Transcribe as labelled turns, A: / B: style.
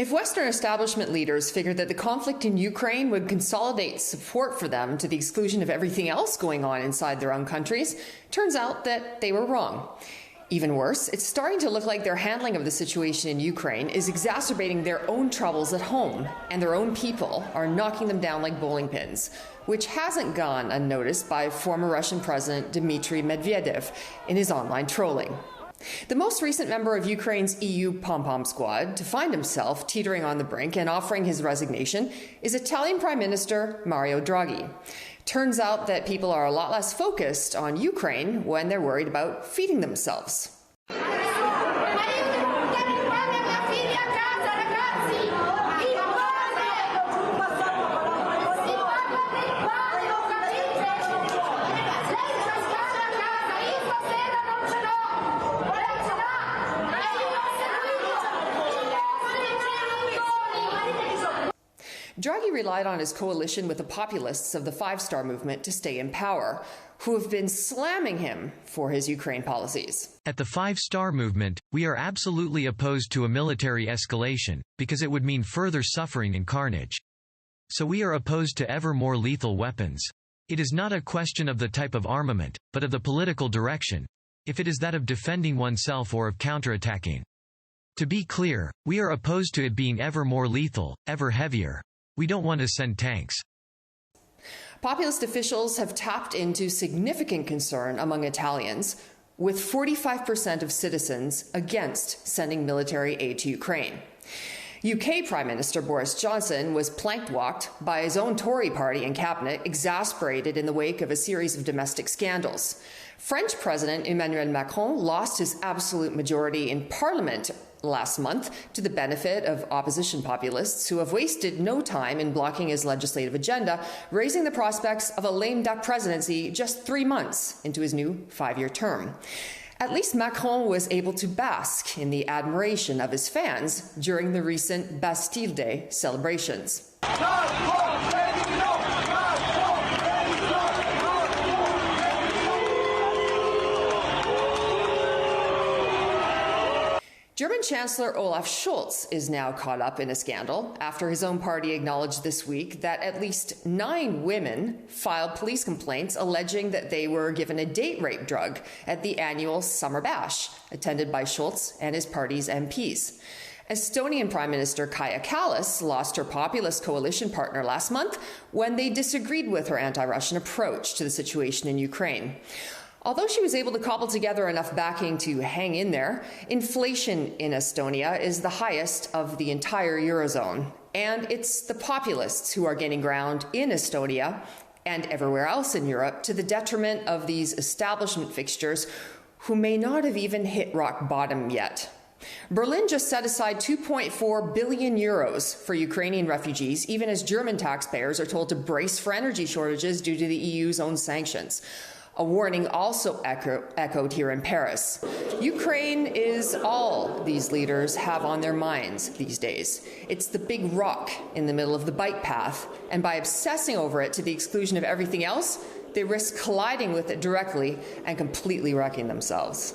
A: If Western establishment leaders figured that the conflict in Ukraine would consolidate support for them to the exclusion of everything else going on inside their own countries, turns out that they were wrong. Even worse, it's starting to look like their handling of the situation in Ukraine is exacerbating their own troubles at home, and their own people are knocking them down like bowling pins, which hasn't gone unnoticed by former Russian President Dmitry Medvedev in his online trolling. The most recent member of Ukraine's EU pom-pom squad to find himself teetering on the brink and offering his resignation is Italian Prime Minister Mario Draghi. Turns out that people are a lot less focused on Ukraine when they're worried about feeding themselves. Draghi relied on his coalition with the populists of the Five-Star Movement to stay in power, who have been slamming him for his Ukraine policies.
B: At the Five-Star Movement, we are absolutely opposed to a military escalation, because it would mean further suffering and carnage. So we are opposed to ever more lethal weapons. It is not a question of the type of armament, but of the political direction, if it is that of defending oneself or of counterattacking. To be clear, we are opposed to it being ever more lethal, ever heavier. We don't want to send tanks.
A: Populist officials have tapped into significant concern among Italians, with 45% of citizens against sending military aid to Ukraine. UK Prime Minister Boris Johnson was plank-walked by his own Tory party and cabinet, exasperated in the wake of a series of domestic scandals. French President Emmanuel Macron lost his absolute majority in Parliament last month to the benefit of opposition populists who have wasted no time in blocking his legislative agenda, raising the prospects of a lame duck presidency just 3 months into his new 5-year term. At least Macron was able to bask in the admiration of his fans during the recent Bastille Day celebrations. German Chancellor Olaf Scholz is now caught up in a scandal after his own party acknowledged this week that at least 9 women filed police complaints alleging that they were given a date rape drug at the annual Summer Bash, attended by Scholz and his party's MPs. Estonian Prime Minister Kaja Kallas lost her populist coalition partner last month when they disagreed with her anti-Russian approach to the situation in Ukraine. Although she was able to cobble together enough backing to hang in there, inflation in Estonia is the highest of the entire Eurozone. And it's the populists who are gaining ground in Estonia and everywhere else in Europe to the detriment of these establishment fixtures who may not have even hit rock bottom yet. Berlin just set aside 2.4 billion euros for Ukrainian refugees, even as German taxpayers are told to brace for energy shortages due to the EU's own sanctions. A warning also echoed here in Paris. Ukraine is all these leaders have on their minds these days. It's the big rock in the middle of the bike path, and by obsessing over it to the exclusion of everything else, they risk colliding with it directly and completely wrecking themselves.